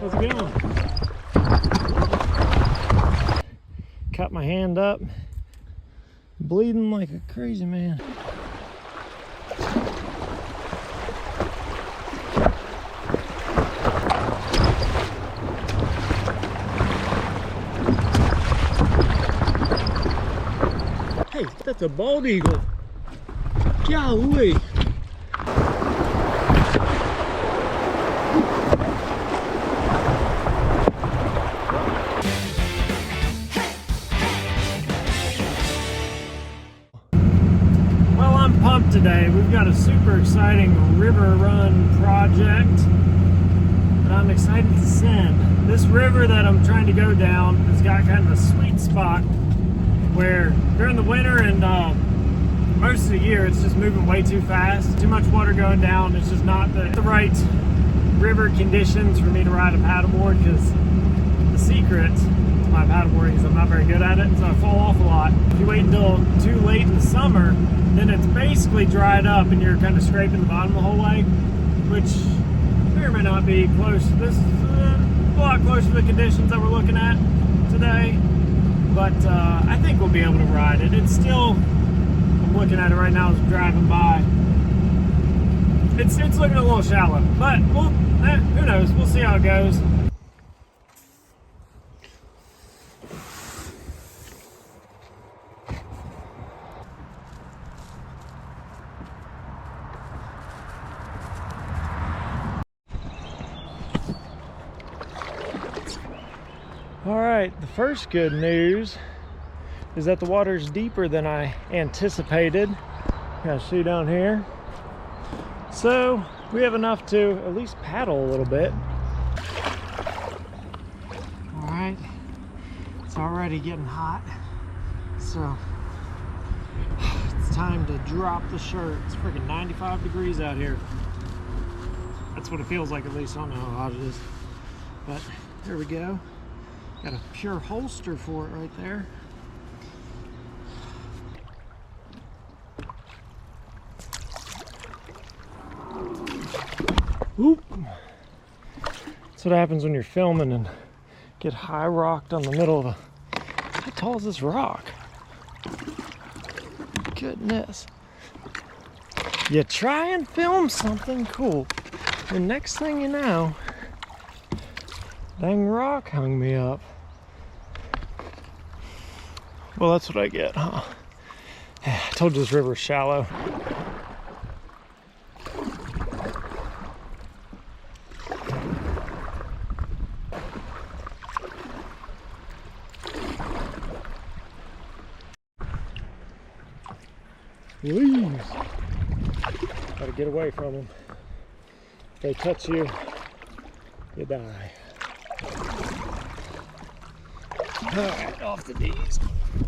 How's it going? Cut my hand up. Bleeding like a crazy man. Hey, that's a bald eagle. Golly. Pumped today. We've got a super exciting river run project that I'm excited to send. This river that I'm trying to go down has got kind of a sweet spot where during the winter and most of the year it's just moving way too fast. Too much water going down. It's just not the right river conditions for me to ride a paddleboard, because the secret to my paddleboarding is I'm not very good at it, so I fall off a lot. If you wait until too late in the summer, then it's basically dried up and you're kind of scraping the bottom the whole way, which may or may not be close. This is a lot closer to the conditions that we're looking at today, but I think we'll be able to ride it. It's still, I'm looking at it right now as I'm driving by. It's looking a little shallow, but we'll, who knows? We'll see how it goes. All right, the first good news is that the water's deeper than I anticipated. Gotta see down here. So we have enough to at least paddle a little bit. All right, it's already getting hot. So it's time to drop the shirt. It's freaking 95 degrees out here. That's what it feels like, at least. I don't know how hot it is, but there we go. Got a pure holster for it right there. Oop. That's what happens when you're filming and get high rocked on the middle of the... How tall is this rock? Goodness. You try and film something cool, and next thing you know, dang rock hung me up. Well, that's what I get, huh? I told you this river's shallow. Leaves. Gotta get away from them. If they touch you, you die. Alright, off the knees.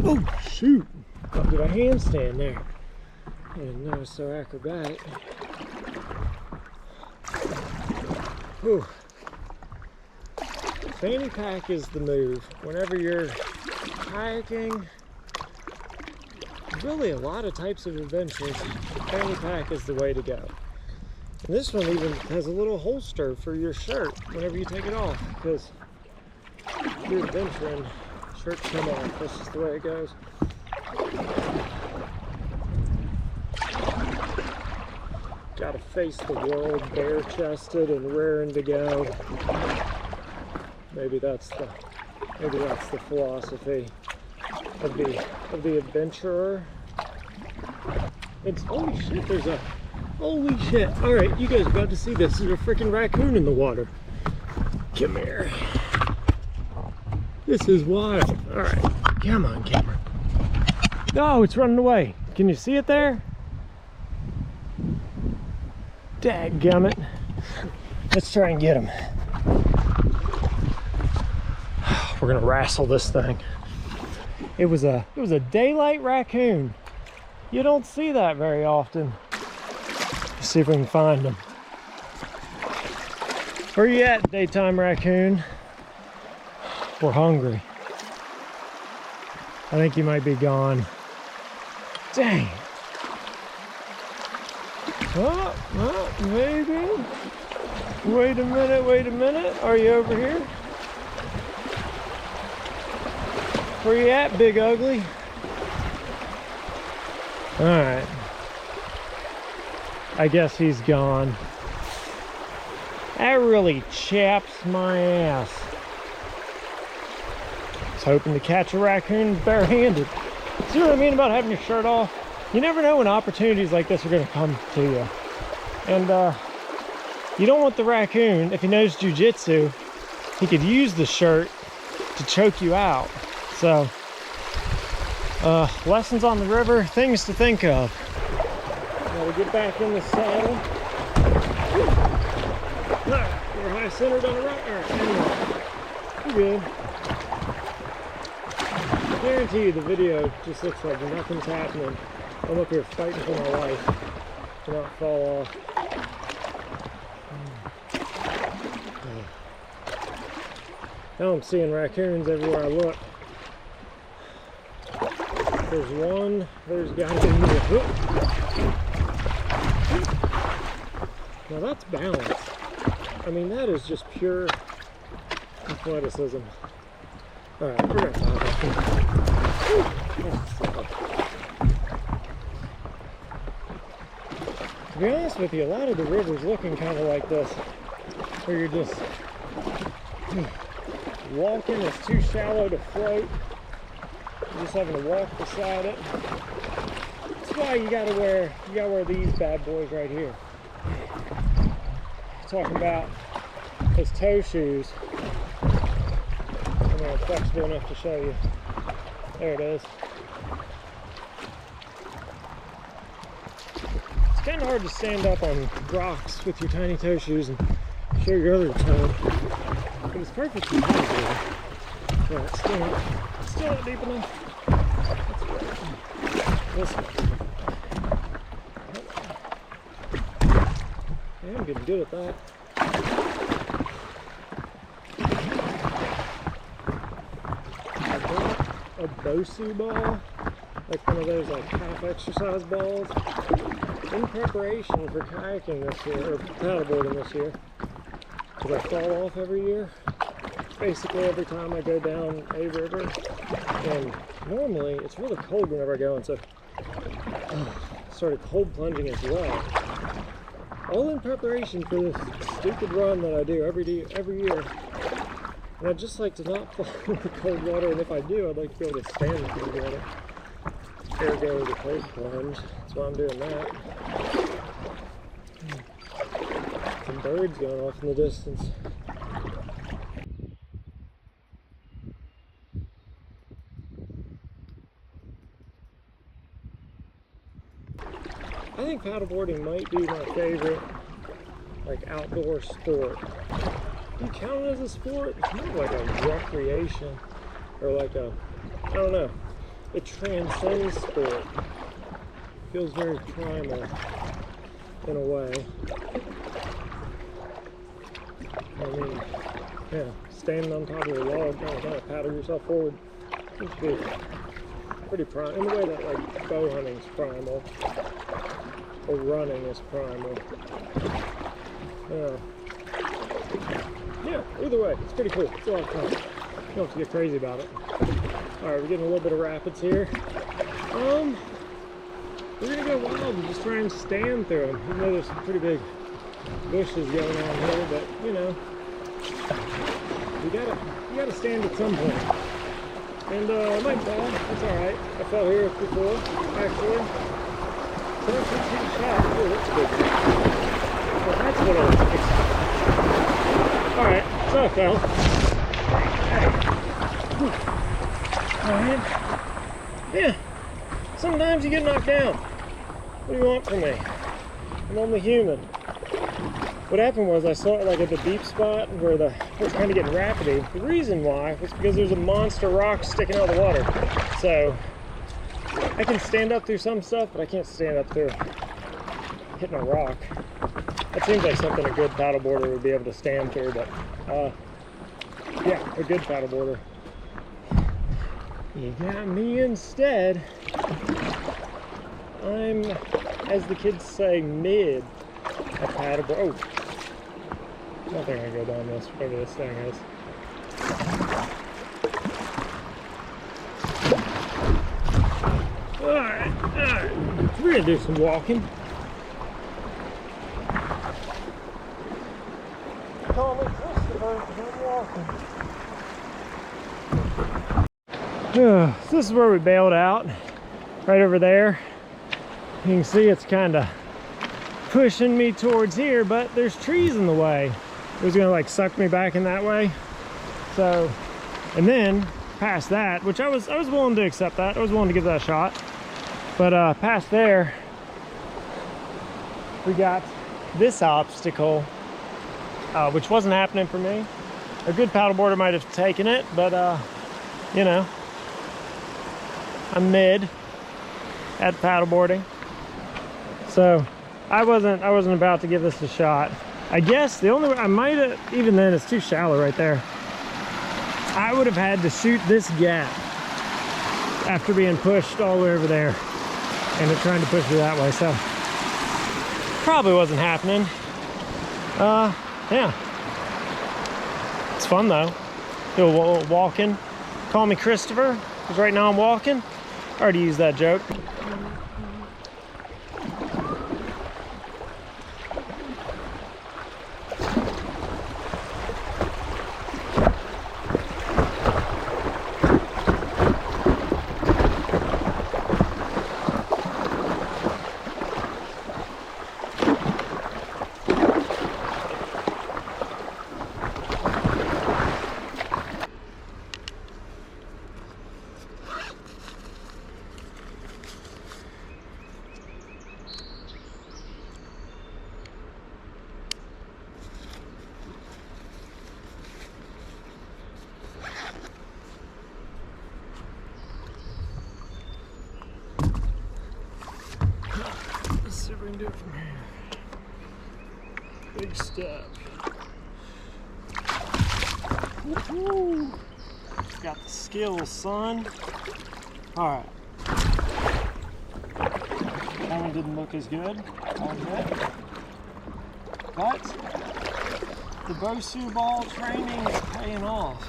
Oh, shoot. I did a handstand there. I didn't know it was so acrobatic. Whew. Fanny pack is the move. Whenever you're kayaking, really a lot of types of adventures, fanny pack is the way to go. And this one even has a little holster for your shirt whenever you take it off, because if you're adventuring, shirts come off. That's just the way it goes. Gotta face the world bare-chested and raring to go. Maybe that's the philosophy of the adventurer. It's holy shit. There's a holy shit. All right, you guys about to see this. There's a freaking raccoon in the water. Come here. This is wild. All right, come on, camera. No, it's running away. Can you see it there? Dadgummit. Let's try and get him. We're gonna wrestle this thing. It was a daylight raccoon. You don't see that very often. Let's see if we can find him. Where you at, daytime raccoon? We're hungry. I think you might be gone. Dang. Oh, maybe. Wait a minute. Are you over here? Where you at, Big Ugly? Alright. I guess he's gone. That really chaps my ass. I was hoping to catch a raccoon barehanded. See what I mean about having your shirt off? You never know when opportunities like this are going to come to you. And you don't want the raccoon, if he knows jujitsu, he could use the shirt to choke you out. So, lessons on the river, things to think of. Gotta get back in the saddle. We're high centered on the rock. Alright, anyway, we're good. I guarantee you the video just looks like nothing's happening. I'm up here fighting for my life to not fall off. Now I'm seeing raccoons everywhere I look. There's one, there's a guy getting me a hook. Now that's balance. I mean, that is just pure athleticism. Alright, we're gonna stop it. To be honest with you, a lot of the river's looking kind of like this, where you're just walking, it's too shallow to float. You're just having to walk beside it. That's why you gotta wear these bad boys right here. Talking about his toe shoes. I'm not flexible enough to show you. There it is. It's kind of hard to stand up on rocks with your tiny toe shoes and show your other toe. But it's perfect for paddleboarding. Yeah, it's still not deep enough. That's good. This way. Yeah, I'm getting good at that. I bought a Bosu ball, like one of those like half exercise balls, in preparation for kayaking this year, or paddleboarding this year, because I fall off every year. Basically every time I go down a river, and normally it's really cold whenever I go, and so I started cold plunging as well. All in preparation for this stupid run that I do every year. And I'd just like to not fall in the cold water, and if I do, I'd like to be able to stand in the cold water. Ergo the cold plunge. That's why I'm doing that. Some birds going off in the distance. I think paddleboarding might be my favorite, like, outdoor sport. Do you count it as a sport? It's more like a recreation, or like a, I don't know. It transcends sport. Feels very primal, in a way. I mean, yeah, standing on top of a log, kind of paddle yourself forward. It's good. Pretty primal, in the way that, like, bow hunting's primal. Or running is primal. Yeah, either way, it's pretty cool. It's a lot of fun. You don't have to get crazy about it. Alright, we're getting a little bit of rapids here. We're gonna go wild and just try and stand through them. You know, there's some pretty big bushes going on here, but you know, you gotta stand at some point. And I might fall. That's alright. I fell here before, actually. Oh, that's good. Well, that's what I was expecting. Alright, so I fell. Alright. Yeah. Sometimes you get knocked down. What do you want from me? I'm only human. What happened was I saw it like at the deep spot where it was kind of getting rapidy. The reason why was because there's a monster rock sticking out of the water. So I can stand up through some stuff, but I can't stand up through hitting a rock. That seems like something a good paddleboarder would be able to stand through, but yeah, a good paddleboarder. You got me instead. I'm, as the kids say, mid a paddleboard. Oh, Nothing gonna go down this, whatever this thing is. Alright. We're gonna do some walking. Call me Christopher, I'm walking. So this is where we bailed out, right over there. You can see it's kind of pushing me towards here, but there's trees in the way. It was gonna like suck me back in that way. So, and then past that, which I was willing to accept that. I was willing to give that a shot. But past there, we got this obstacle, which wasn't happening for me. A good paddleboarder might have taken it, but you know, I'm mid at paddleboarding. So I wasn't about to give this a shot. I guess the only way I might have, even then it's too shallow right there. I would have had to shoot this gap after being pushed all the way over there and it trying to push me that way. So probably wasn't happening. Yeah. It's fun though. Still walking. Call me Christopher, because right now I'm walking. I already used that joke. Let's see if we can do it from here. Big step. Woohoo! Got the skills, son. Alright. That one didn't look as good. All good. But the Bosu ball training is paying off.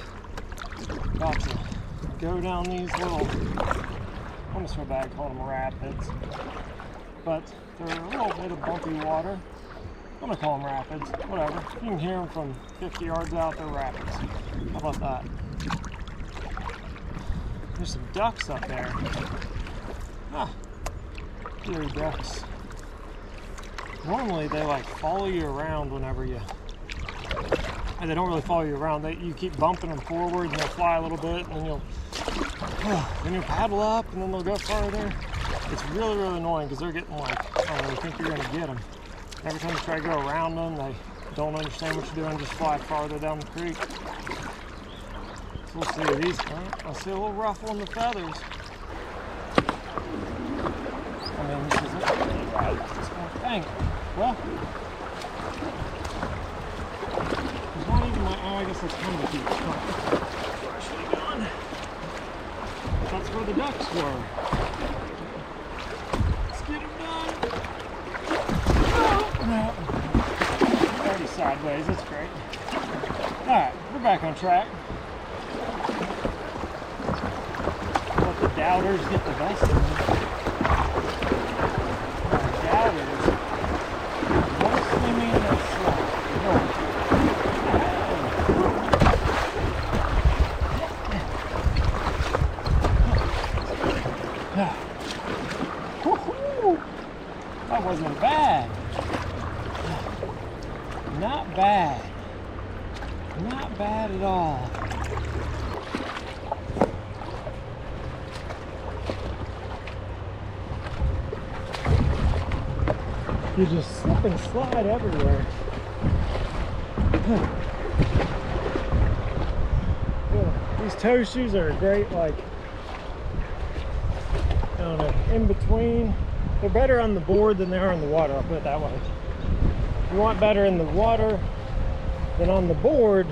About to go down these little, I almost feel bad calling them rapids, but they're a little bit of bumpy water. I'm gonna call them rapids, whatever. You can hear them from 50 yards out, they're rapids. How about that? There's some ducks up there. Ah, prairie ducks. Normally they like follow you around whenever you, and they don't really follow you around. You keep bumping them forward and they'll fly a little bit, and then you'll paddle up and then they'll go further. It's really, really annoying because they're getting like, oh, they think you're gonna get them. Every time you try to go around them, they don't understand what you're doing, just fly farther down the creek. So we'll see these. I see a little ruffle in the feathers. I mean, this isn't really right. This one thing. Well, there's not even my. Oh, I guess that's kind of a beach. Where should I go? That's where the ducks were. Let's get them done. No. Already sideways, that's great. Alright, we're back on track. Let the doubters get the best of me. Doubters. Mostly mean that's that wasn't bad. Not bad. Not bad at all. You just slip and slide everywhere. These toe shoes are great, like, I don't know, in between. They're better on the board than they are in the water, I'll put it that way. You want better in the water than on the board.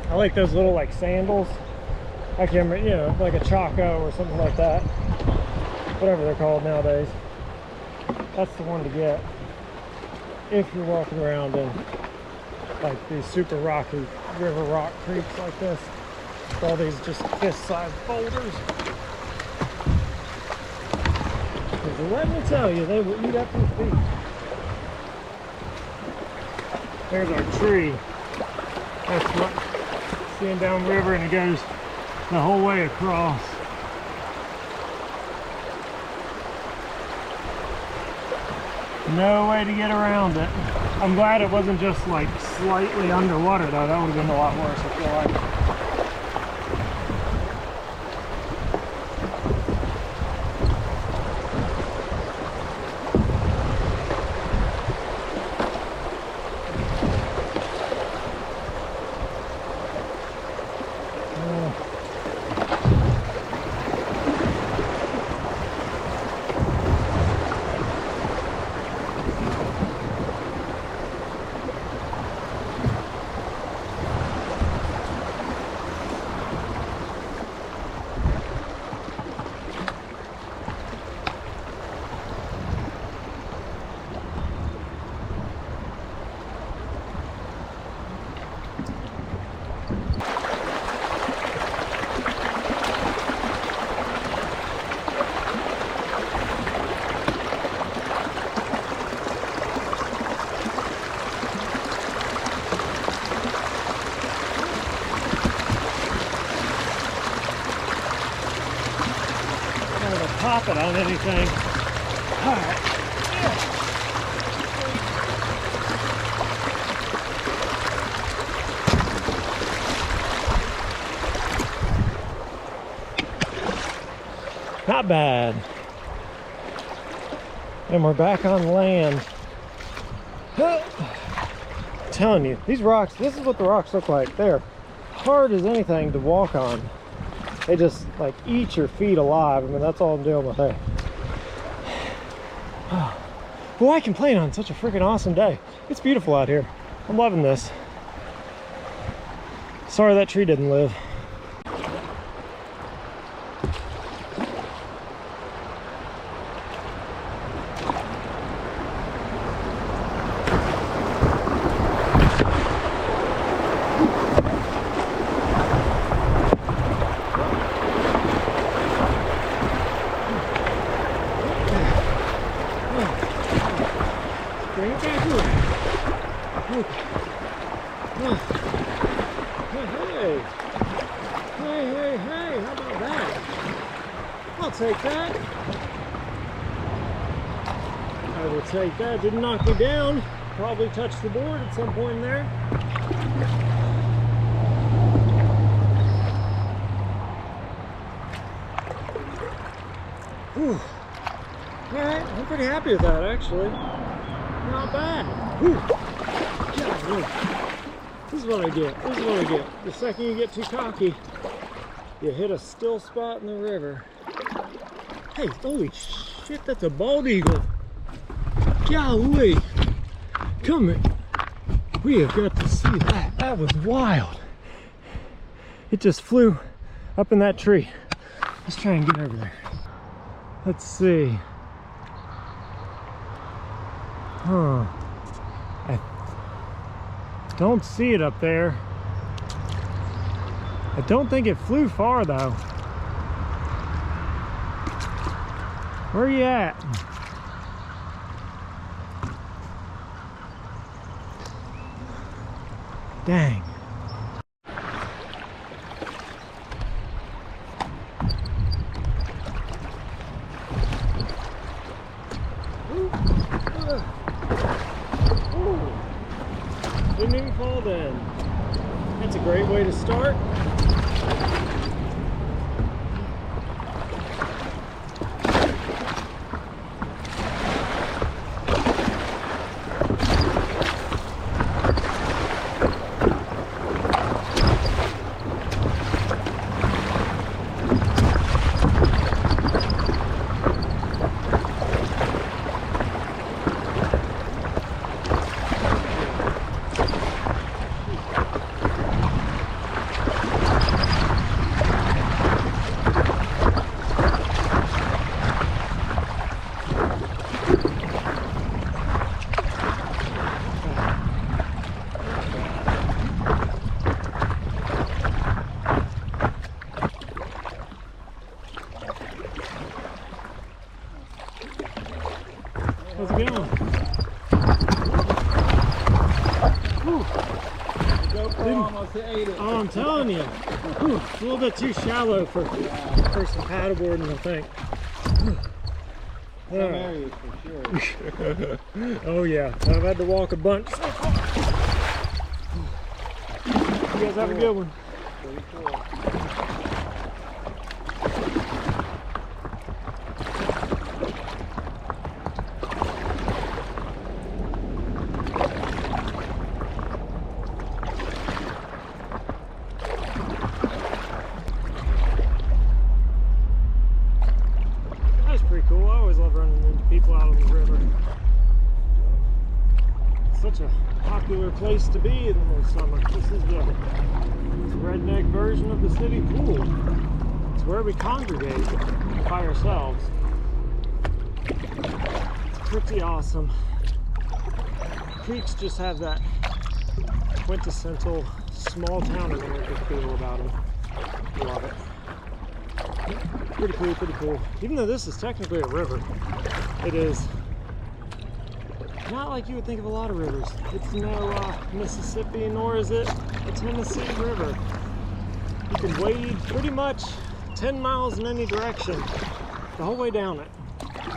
I like those little like sandals. I can't remember, you know, like a Chaco or something like that. Whatever they're called nowadays. That's the one to get if you're walking around in like these super rocky river rock creeks like this. With all these just fist-sized boulders. Because let me tell you, they will eat up your feet. There's our tree. That's what, seeing downriver, and it goes the whole way across. No way to get around it. I'm glad it wasn't just like slightly underwater though. That would have been a lot worse, I feel like. Pop it on anything. All right. Not bad. And we're back on land. I'm telling you, these rocks, this is what the rocks look like. They're hard as anything to walk on. They just like eat your feet alive. I mean, that's all I'm dealing with there. Well, I complain on such a freaking awesome day. It's beautiful out here. I'm loving this. Sorry that tree didn't live. Hey, how about that? I'll take that. I will take that. Didn't knock me down. Probably touched the board at some point in there. Whew. Alright, I'm pretty happy with that actually. Not bad. Whew. This is what I get. This is what I get. The second you get too cocky, you hit a still spot in the river. Hey, holy shit, that's a bald eagle. Golly. Come here. We have got to see that. That was wild. It just flew up in that tree. Let's try and get over there. Let's see. Huh. I don't see it up there. I don't think it flew far though. Where are you at? Dang. Didn't even fall then. That's a great way to start. almost ate it. Oh, I'm telling you. Whew, it's a little bit too shallow for some paddleboarding, I think. Some areas for sure. Oh yeah, I've had to walk a bunch so far. You guys have a good one. Pretty cool. That's pretty cool. I always love running into people out on the river. It's such a popular place to be in the summer. This is the redneck version of the city pool. It's where we congregate by ourselves. It's pretty awesome. Creeks just have that quintessential small town America feel about them. Love it. Pretty cool, pretty cool. Even though this is technically a river, it is not like you would think of a lot of rivers. It's no Mississippi, nor is it a Tennessee river. You can wade pretty much 10 miles in any direction the whole way down it.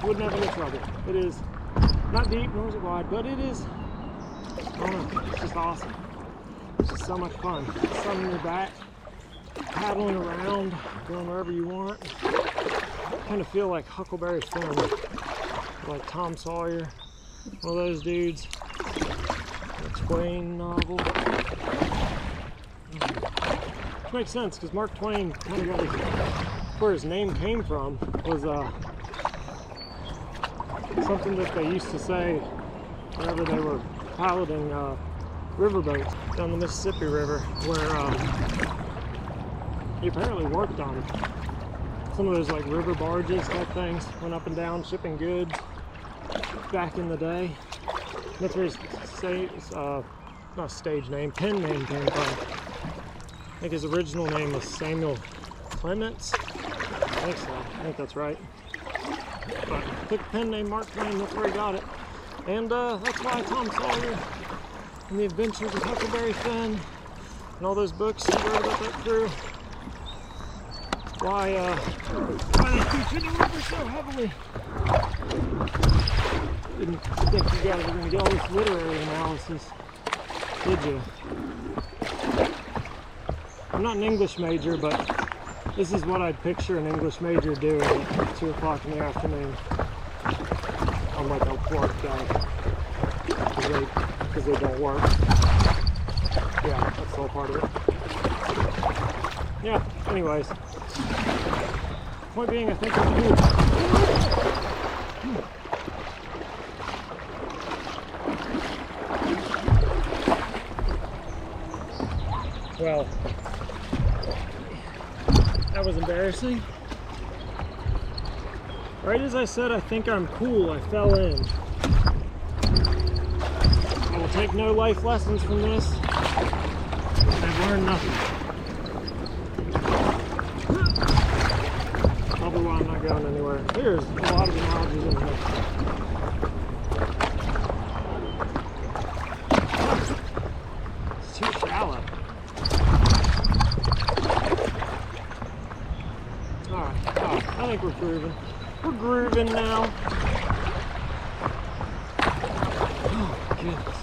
Wouldn't have any trouble. It is not deep, nor is it wide, but it is, I don't know, it's just awesome. It's just so much fun. Sun in your back, paddling around, going wherever you want. I kind of feel like Huckleberry Finn, like Tom Sawyer, one of those dudes. A Twain novel. Which makes sense because Mark Twain, kind of where his name came from, was something that they used to say whenever they were piloting riverboats down the Mississippi River, where he apparently worked on some of those like river barges type things, went up and down shipping goods back in the day. That's where his not stage name, pen name came from. I think his original name was Samuel Clements. I think so. I think that's right. But took the pen name Mark Twain, that's where he got it. And that's why Tom Sawyer and the Adventures of Huckleberry Finn and all those books he wrote about that crew, why they featured the river so heavily. Didn't think you guys were going to get all this literary analysis, did you? I'm not an English major, but this is what I'd picture an English major doing at 2 o'clock in the afternoon. I'm like a Clark guy, because they don't work. Yeah, that's all part of it. Yeah, anyways. Point being, I think I'm cool. Well, that was embarrassing. Right as I said, I think I'm cool, I fell in. I will take no life lessons from this. I've learned nothing. Probably why I'm not going anywhere. There's a lot of analogies in here. It's too shallow. Alright, I think we're grooving. We're grooving now. Oh my goodness.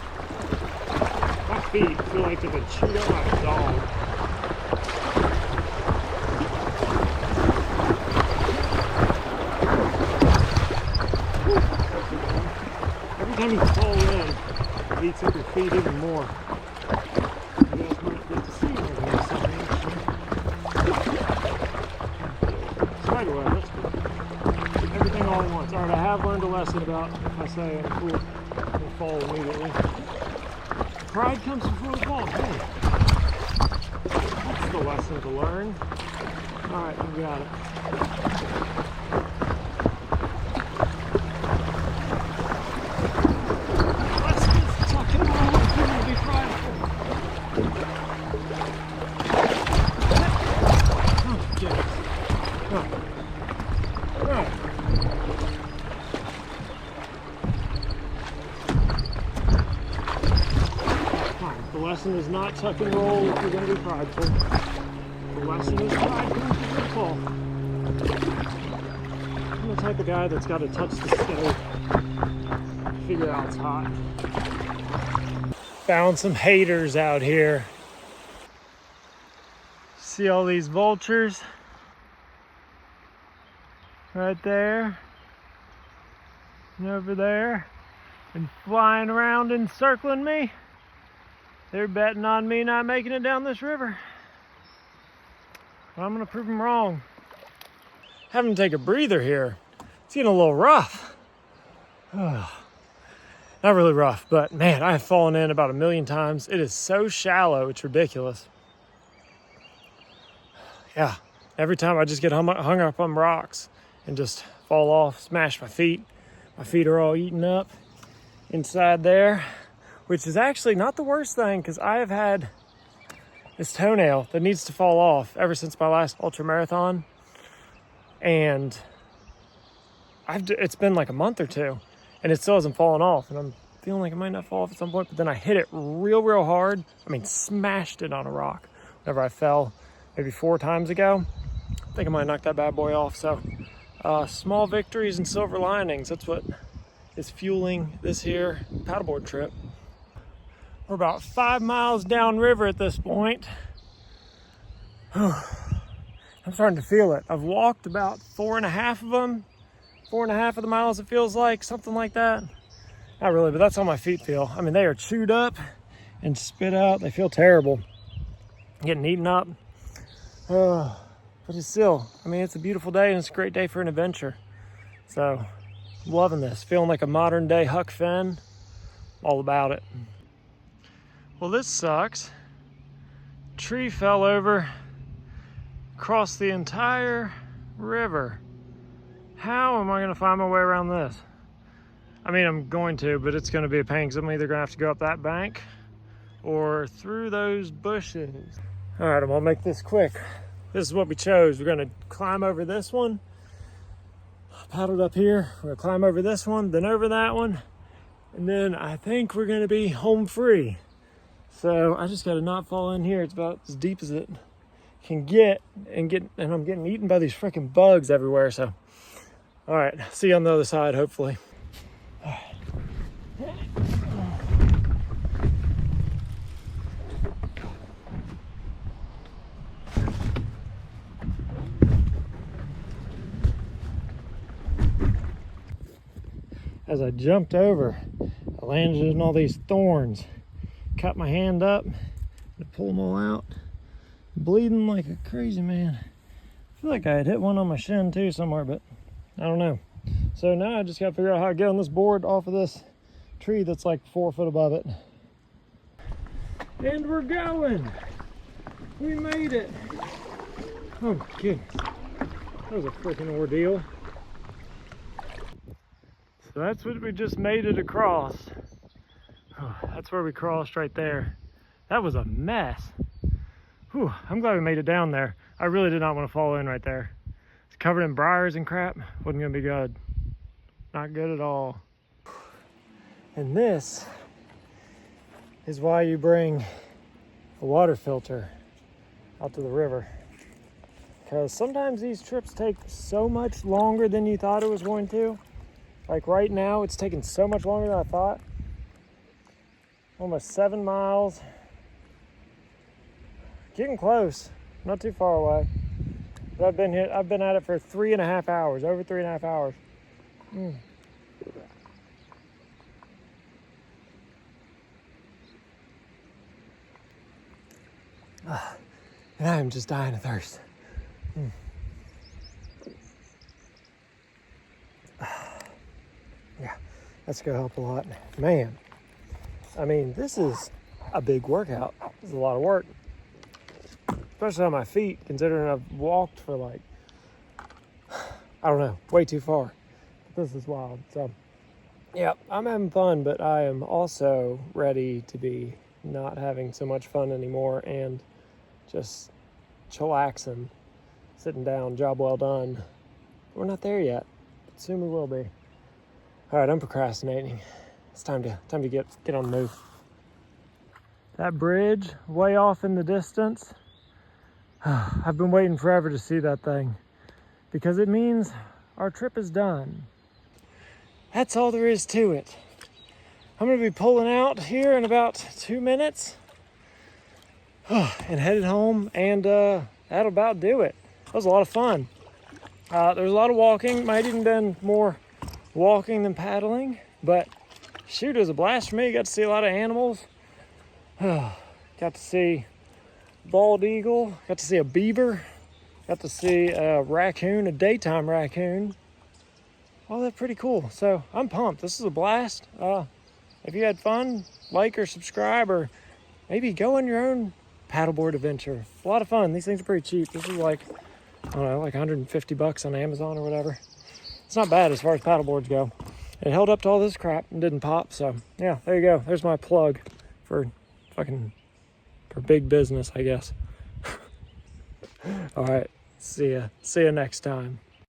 My feet feel like they've been chewed up by a dog. Every time you fall in, it eats up your feet even more. You guys might get to see over here someday. Spiderweb, that's cool. Everything all at once. Alright, I have learned a lesson about if I say I'm cool, I'll fall immediately. Pride comes before the fall. Hey, that's the lesson to learn. Alright, we got it. Let's get talking about what people to be prideful. Oh, goodness. Oh. Alright. The lesson is not tuck and roll if you're going to be prideful. The lesson is prideful is beautiful. I'm the type of guy that's got to touch the stove, figure out it's hot. Found some haters out here. See all these vultures right there and over there and flying around and circling me? They're betting on me not making it down this river. I'm gonna prove them wrong. Having to take a breather here. It's getting a little rough. Not really rough, but man, I have fallen in about 1,000,000 times. It is so shallow, it's ridiculous. Yeah, every time I just get hung up on rocks and just fall off, smash my feet. My feet are all eaten up inside there, which is actually not the worst thing because I have had this toenail that needs to fall off ever since my last ultra marathon. And it's been like a month or two and it still hasn't fallen off. And I'm feeling like it might not fall off at some point, but then I hit it real hard. I mean, smashed it on a rock whenever I fell. Maybe 4 times ago. I think I might knock that bad boy off. So small victories and silver linings. That's what is fueling this here paddleboard trip. We're about 5 miles downriver at this point. I'm starting to feel it. I've walked about 4.5 of them. 4.5 of the miles it feels like, something like that. Not really, but that's how my feet feel. I mean, they are chewed up and spit out. They feel terrible. Getting eaten up. But it's still, I mean, it's a beautiful day and it's a great day for an adventure. So, loving this. Feeling like a modern day Huck Finn. All about it. Well, this sucks. Tree fell over across the entire river. How am I going to find my way around this? I mean, I'm going to, but it's going to be a pain because I'm either going to have to go up that bank or through those bushes. All right, I'm gonna make this quick. This is what we chose. We're gonna climb over this one. Paddled up here. We're gonna climb over this one, then over that one. And then I think we're gonna be home free. So I just gotta not fall in here. It's about as deep as it can get. And I'm getting eaten by these freaking bugs everywhere. So, all right, see you on the other side, hopefully. All right. As I jumped over, I landed in all these thorns. Cut my hand up to pull them all out. Bleeding like a crazy man. I feel like I had hit one on my shin too somewhere, but I don't know. So now I just gotta figure out how to get on this board off of this tree that's like 4 foot above it. And we're going. We made it. Oh goodness. That was a freaking ordeal. So that's what we just made it across. Oh, that's where we crossed right there. That was a mess. Whew, I'm glad we made it down there. I really did not want to fall in right there. It's covered in briars and crap. Wasn't gonna be good. Not good at all. And this is why you bring a water filter out to the river. Because sometimes these trips take so much longer than you thought it was going to. Like right now, it's taking so much longer than I thought. Almost 7 miles. Getting close, not too far away. But I've been at it for 3.5 hours, over 3.5 hours. And I am just dying of thirst. Yeah, that's gonna help a lot. Man, I mean, this is a big workout. It's a lot of work, especially on my feet, considering I've walked for like, I don't know, way too far. This is wild. So, yeah, I'm having fun, but I am also ready to be not having so much fun anymore and just chillaxing, sitting down, job well done. We're not there yet, but soon we will be. All right, I'm procrastinating. It's time to get on the move. That bridge way off in the distance. I've been waiting forever to see that thing because it means our trip is done. That's all there is to it. I'm gonna be pulling out here in about 2 minutes and headed home, and that'll about do it. That was a lot of fun. There was a lot of walking, might even been more walking than paddling, but shoot, it was a blast for me. Got to see a lot of animals. Got to see bald eagle, got to see a beaver, got to see a raccoon, a daytime raccoon. All that pretty cool. So I'm pumped. This is a blast. If you had fun, like or subscribe, or maybe go on your own paddleboard adventure. A lot of fun. These things are pretty cheap. This is like, I don't know, like 150 bucks on Amazon or whatever. It's not bad as far as paddleboards go. It held up to all this crap and didn't pop. So yeah, there you go. There's my plug for big business, I guess. All right, see ya next time.